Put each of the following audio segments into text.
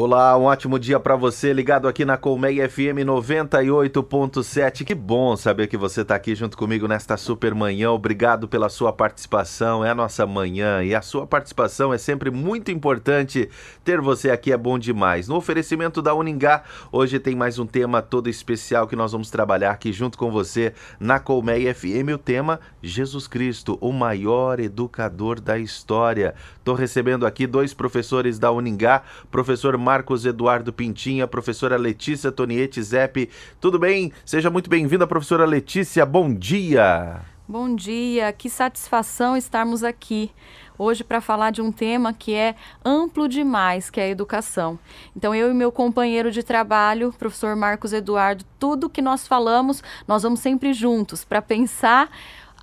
Olá, um ótimo dia para você, ligado aqui na Colmeia FM 98.7. Que bom saber que você está aqui junto comigo nesta super manhã. Obrigado pela sua participação, é a nossa manhã e a sua participação é sempre muito importante. Ter você aqui é bom demais. No oferecimento da Uningá, hoje tem mais um tema todo especial que nós vamos trabalhar aqui junto com você na Colmeia FM. O tema Jesus Cristo, o maior educador da história. Estou recebendo aqui dois professores da Uningá, professor Marcos Eduardo Pintinha, professora Letícia Tonietti Zepp. Tudo bem? Seja muito bem-vinda, professora Letícia. Bom dia! Bom dia, que satisfação estarmos aqui hoje para falar de um tema que é amplo demais, que é a educação. Então eu e meu companheiro de trabalho, professor Marcos Eduardo, tudo que nós falamos, nós vamos sempre juntos para pensar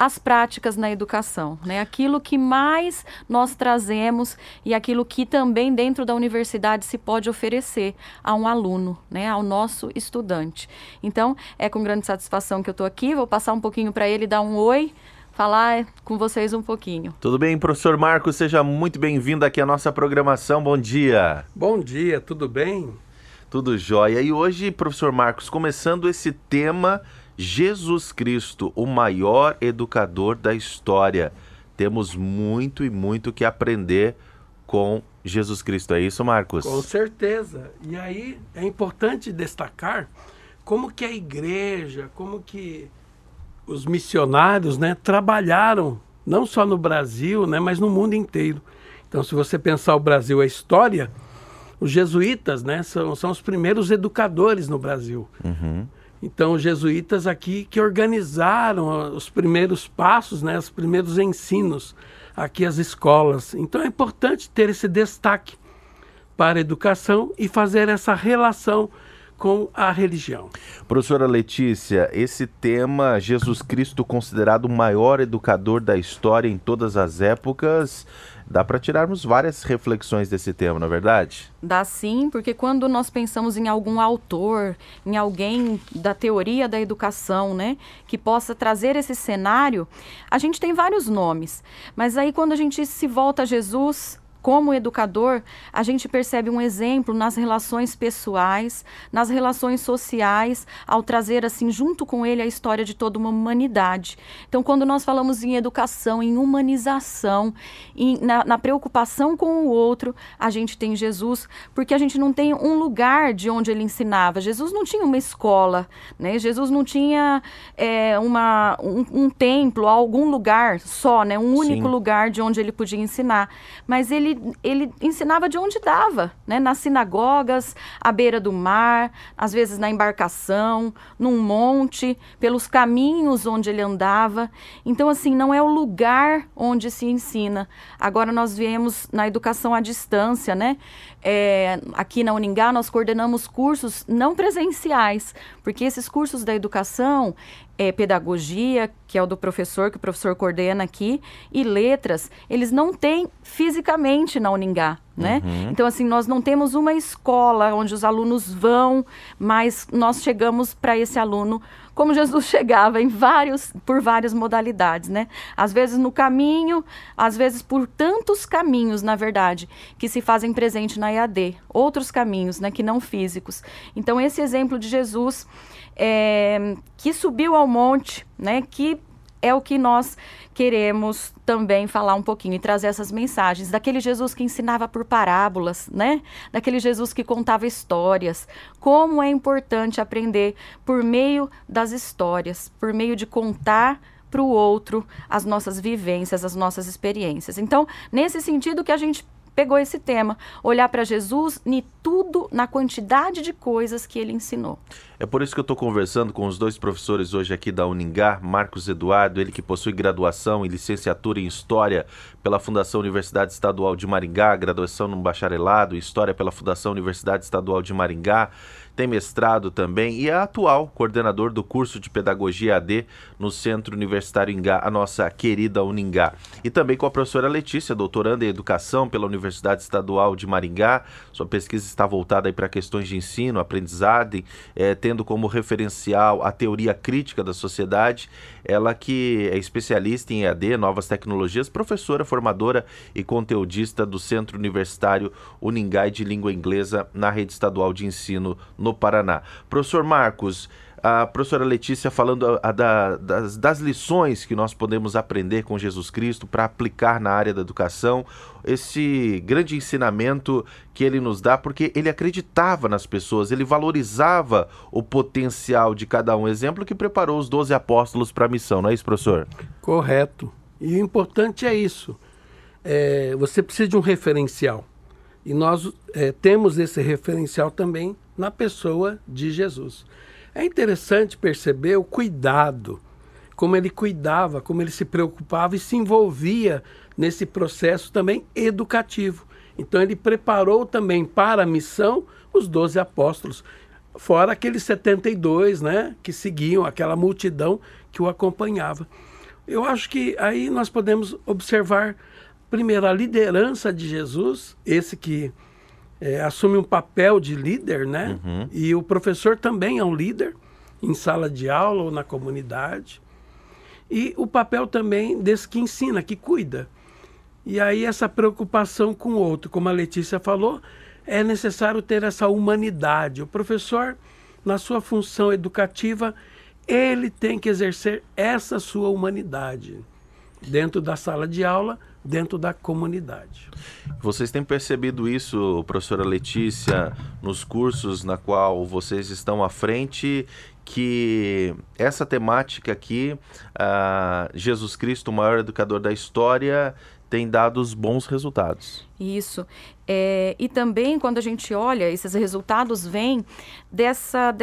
as práticas na educação, né? Aquilo que mais nós trazemos e aquilo que também dentro da universidade se pode oferecer a um aluno, né? Ao nosso estudante. Então, é com grande satisfação que eu estou aqui, vou passar um pouquinho para ele, dar um oi, falar com vocês um pouquinho. Tudo bem, professor Marcos? Seja muito bem-vindo aqui à nossa programação. Bom dia! Bom dia, tudo bem? Tudo jóia. E hoje, professor Marcos, começando esse tema... Jesus Cristo, o maior educador da história. Temos muito e muito que aprender com Jesus Cristo. É isso, Marcos? Com certeza. E aí é importante destacar como que a igreja, como que os missionários, né, trabalharam, não só no Brasil, né, mas no mundo inteiro. Então, se você pensar o Brasil, a história, os jesuítas, né, são os primeiros educadores no Brasil. Uhum. Então, os jesuítas aqui que organizaram os primeiros passos, né, os primeiros ensinos aqui às escolas. Então, é importante ter esse destaque para a educação e fazer essa relação com a religião. Professora Letícia, esse tema, Jesus Cristo considerado o maior educador da história em todas as épocas, dá para tirarmos várias reflexões desse tema, não é verdade? Dá sim, porque quando nós pensamos em algum autor, em alguém da teoria da educação, né, que possa trazer esse cenário, a gente tem vários nomes. Mas aí quando a gente se volta a Jesus... Como educador, a gente percebe um exemplo nas relações pessoais, nas relações sociais, ao trazer assim junto com ele a história de toda uma humanidade. Então, quando nós falamos em educação, em humanização, na preocupação com o outro, a gente tem Jesus, porque a gente não tem um lugar de onde ele ensinava. Jesus não tinha uma escola, né? Jesus não tinha um templo, algum lugar só, né? Um único Sim. lugar de onde ele podia ensinar. Mas ele ensinava de onde dava, né? Nas sinagogas, à beira do mar, às vezes na embarcação, num monte, pelos caminhos onde ele andava. Então, assim, não é o lugar onde se ensina. Agora nós viemos na educação à distância, né? Aqui na Uningá nós coordenamos cursos não presenciais, porque esses cursos da educação, pedagogia, que é o do professor, que o professor coordena aqui, e letras, eles não têm fisicamente na Uningá, né? Uhum. Então, assim, nós não temos uma escola onde os alunos vão, mas nós chegamos para esse aluno como Jesus chegava, por várias modalidades, né? Às vezes no caminho, às vezes por tantos caminhos, na verdade, que se fazem presente na EAD. Outros caminhos, né, que não físicos. Então, esse exemplo de Jesus, que subiu ao monte, né, que é o que nós queremos também falar um pouquinho e trazer essas mensagens. Daquele Jesus que ensinava por parábolas, né? Daquele Jesus que contava histórias. Como é importante aprender por meio das histórias, por meio de contar para o outro as nossas vivências, as nossas experiências. Então, nesse sentido que a gente pegou esse tema, olhar para Jesus em tudo, na quantidade de coisas que ele ensinou. É por isso que eu estou conversando com os dois professores hoje aqui da Uningá, Marcos Eduardo, ele que possui graduação e licenciatura em História pela Fundação Universidade Estadual de Maringá, graduação no bacharelado em História pela Fundação Universidade Estadual de Maringá, tem mestrado também e é atual coordenador do curso de Pedagogia AD no Centro Universitário Ingá, a nossa querida Uningá. E também com a professora Letícia, doutoranda em Educação pela Universidade Estadual de Maringá. Sua pesquisa está voltada para questões de ensino, aprendizagem, tendo como referencial a teoria crítica da sociedade. Ela que é especialista em EAD, novas tecnologias, professora, formadora e conteudista do Centro Universitário Uningá de Língua Inglesa na Rede Estadual de Ensino no Paraná. Professor Marcos, a professora Letícia falando das lições que nós podemos aprender com Jesus Cristo para aplicar na área da educação, esse grande ensinamento que ele nos dá, porque ele acreditava nas pessoas, ele valorizava o potencial de cada um. Exemplo que preparou os 12 apóstolos para a missão, não é isso, professor? Correto. E o importante é isso. Você precisa de um referencial. E nós temos esse referencial também na pessoa de Jesus. É interessante perceber o cuidado, como ele cuidava, como ele se preocupava e se envolvia nesse processo também educativo. Então ele preparou também para a missão os 12 apóstolos, fora aqueles 72, né, que seguiam, aquela multidão que o acompanhava. Eu acho que aí nós podemos observar, primeiro, a liderança de Jesus, esse que assume um papel de líder, né? Uhum. E o professor também é um líder em sala de aula ou na comunidade. E o papel também desse que ensina, que cuida. E aí essa preocupação com o outro, como a Letícia falou, é necessário ter essa humanidade. O professor, na sua função educativa, ele tem que exercer essa sua humanidade dentro da sala de aula, dentro da comunidade. Vocês têm percebido isso, professora Letícia, nos cursos na qual vocês estão à frente, que essa temática aqui, Jesus Cristo, o maior educador da história, tem dado os bons resultados. Isso. E também, quando a gente olha, esses resultados vêm dessa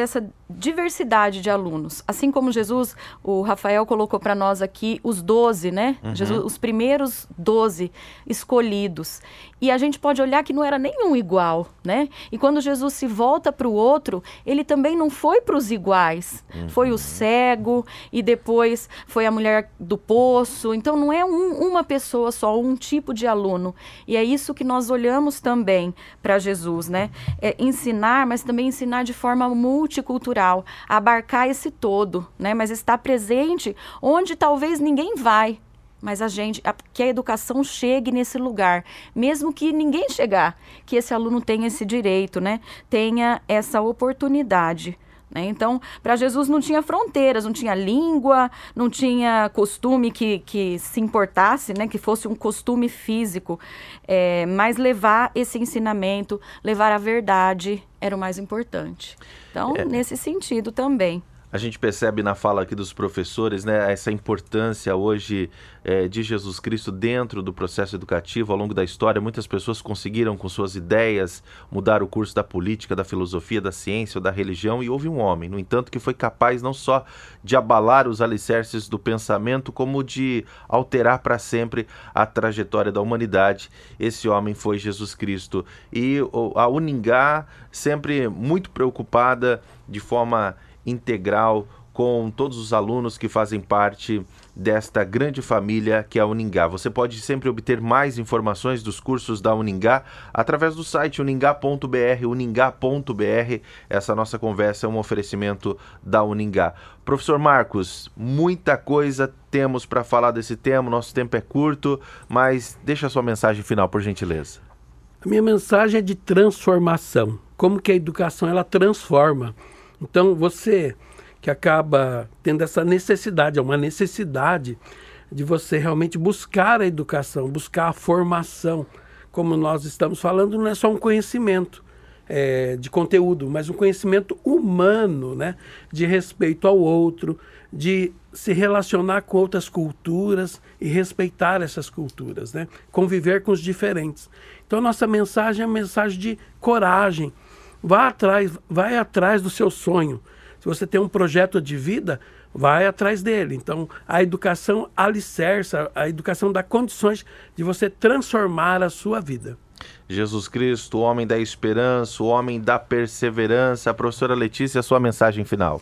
diversidade de alunos. Assim como Jesus, o Rafael colocou para nós aqui os 12, né? Uhum. Jesus, os primeiros 12 escolhidos. E a gente pode olhar que não era nenhum igual, né? E quando Jesus se volta para o outro, ele também não foi para os iguais. Uhum. Foi o cego e depois foi a mulher do poço. Então não é uma pessoa só, um tipo de aluno. E é isso que nós olhamos também para Jesus, né? Ensinar, mas também ensinar de forma multicultural, abarcar esse todo, né? Mas estar presente onde talvez ninguém vai, mas que a educação chegue nesse lugar, mesmo que ninguém chegar, que esse aluno tenha esse direito, né? Tenha essa oportunidade. Então, para Jesus não tinha fronteiras, não tinha língua, não tinha costume que se importasse, né, que fosse um costume físico, mas levar esse ensinamento, levar a verdade era o mais importante. Então, nesse sentido também. A gente percebe na fala aqui dos professores, né, essa importância hoje de Jesus Cristo dentro do processo educativo. Ao longo da história, muitas pessoas conseguiram, com suas ideias, mudar o curso da política, da filosofia, da ciência ou da religião, e houve um homem, no entanto, que foi capaz não só de abalar os alicerces do pensamento, como de alterar para sempre a trajetória da humanidade. Esse homem foi Jesus Cristo. E a Uningá, sempre muito preocupada de forma integral com todos os alunos que fazem parte desta grande família que é a Uningá. Você pode sempre obter mais informações dos cursos da Uningá através do site uningá.br, uningá.br. Essa nossa conversa é um oferecimento da Uningá. Professor Marcos, muita coisa temos para falar desse tema, nosso tempo é curto, mas deixa a sua mensagem final, por gentileza. A minha mensagem é de transformação. Como que a educação ela transforma. Então, você que acaba tendo essa necessidade, é uma necessidade de você realmente buscar a educação, buscar a formação. Como nós estamos falando, não é só um conhecimento de conteúdo, mas um conhecimento humano, né? De respeito ao outro, de se relacionar com outras culturas e respeitar essas culturas, né? Conviver com os diferentes. Então, a nossa mensagem é uma mensagem de coragem. Vai atrás do seu sonho. Se você tem um projeto de vida, vai atrás dele. Então, a educação alicerça, a educação dá condições de você transformar a sua vida. Jesus Cristo, o homem da esperança, o homem da perseverança. Professora Letícia, sua mensagem final.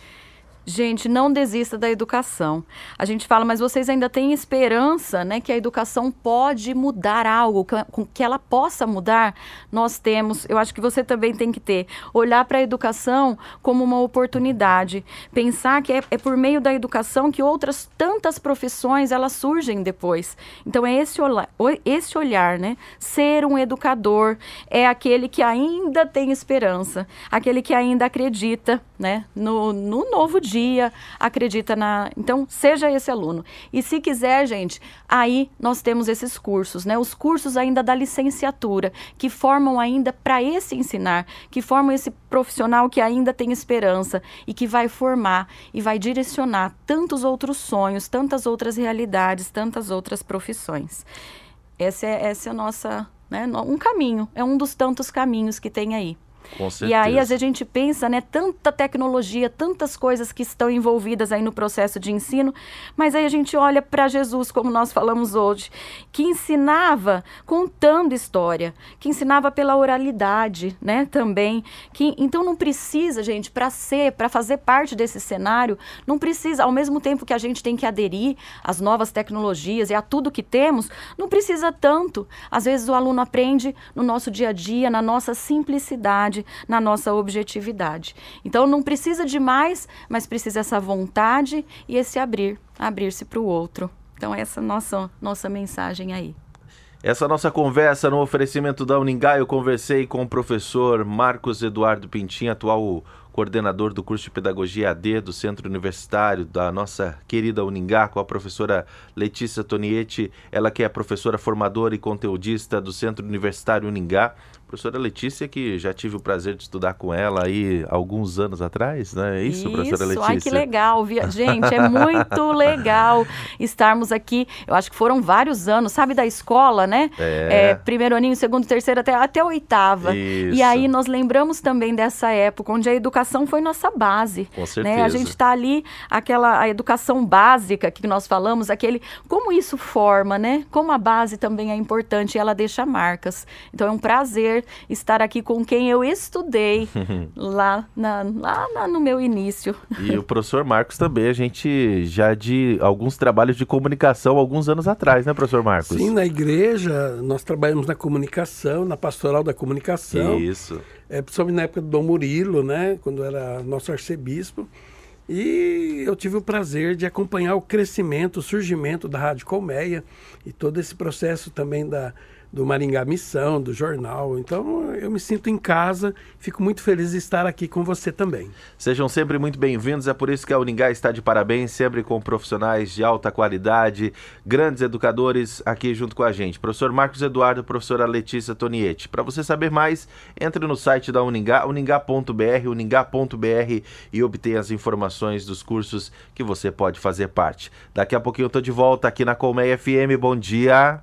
Gente, não desista da educação. A gente fala, mas vocês ainda têm esperança, né, que a educação pode mudar algo, que ela possa mudar? Nós temos, eu acho que você também tem que ter, olhar para a educação como uma oportunidade, pensar que é por meio da educação que outras tantas profissões, elas surgem depois. Então é esse olhar, né? Ser um educador é aquele que ainda tem esperança, aquele que ainda acredita, né, no novo dia, acredita na... Então, seja esse aluno. E se quiser, gente, aí nós temos esses cursos, né? Os cursos ainda da licenciatura, que formam ainda para esse ensinar, que formam esse profissional que ainda tem esperança e que vai formar e vai direcionar tantos outros sonhos, tantas outras realidades, tantas outras profissões. Essa é a nossa, né, um caminho, é um dos tantos caminhos que tem aí. Com certeza. E aí, às vezes, a gente pensa, né, tanta tecnologia, tantas coisas que estão envolvidas aí no processo de ensino, mas aí a gente olha para Jesus, como nós falamos hoje, que ensinava contando história, que ensinava pela oralidade, né, também. Então, não precisa, gente, para fazer parte desse cenário, não precisa, ao mesmo tempo que a gente tem que aderir às novas tecnologias e a tudo que temos, não precisa tanto. Às vezes, o aluno aprende no nosso dia a dia, na nossa simplicidade, na nossa objetividade. Então, não precisa de mais, mas precisa essa vontade e esse abrir-se para o outro. Então, essa é a nossa mensagem aí. Essa nossa conversa no oferecimento da Uningá, eu conversei com o professor Marcos Eduardo Pintinho, atual coordenador do curso de Pedagogia AD do Centro Universitário da nossa querida Uningá, com a professora Letícia Tonietti, ela que é professora formadora e conteudista do Centro Universitário Uningá. Professora Letícia, que já tive o prazer de estudar com ela aí alguns anos atrás, né? É isso, professora Letícia? Ai, que legal. Gente, é muito legal estarmos aqui. Eu acho que foram vários anos, sabe, da escola, né? Primeiro aninho, segundo, terceiro, até oitava. Isso. E aí nós lembramos também dessa época, onde a educação foi nossa base. Com certeza. Né? A gente está ali, a educação básica que nós falamos, como isso forma, né? Como a base também é importante e ela deixa marcas. Então é um prazer estar aqui com quem eu estudei lá no meu início. E o professor Marcos também, a gente já de alguns trabalhos de comunicação alguns anos atrás, né, professor Marcos? Sim, na igreja nós trabalhamos na comunicação, na pastoral da comunicação. Isso. Principalmente na época do Dom Murilo, né, quando era nosso arcebispo. E eu tive o prazer de acompanhar o crescimento, o surgimento da Rádio Colmeia e todo esse processo também do Maringá Missão, do jornal. Então, eu me sinto em casa, fico muito feliz de estar aqui com você também. Sejam sempre muito bem-vindos, é por isso que a Uningá está de parabéns, sempre com profissionais de alta qualidade, grandes educadores aqui junto com a gente. Professor Marcos Eduardo, professora Letícia Tonietti. Para você saber mais, entre no site da Uningá, uningá.br, uningá.br e obtenha as informações dos cursos que você pode fazer parte. Daqui a pouquinho eu estou de volta aqui na Colmeia FM. Bom dia!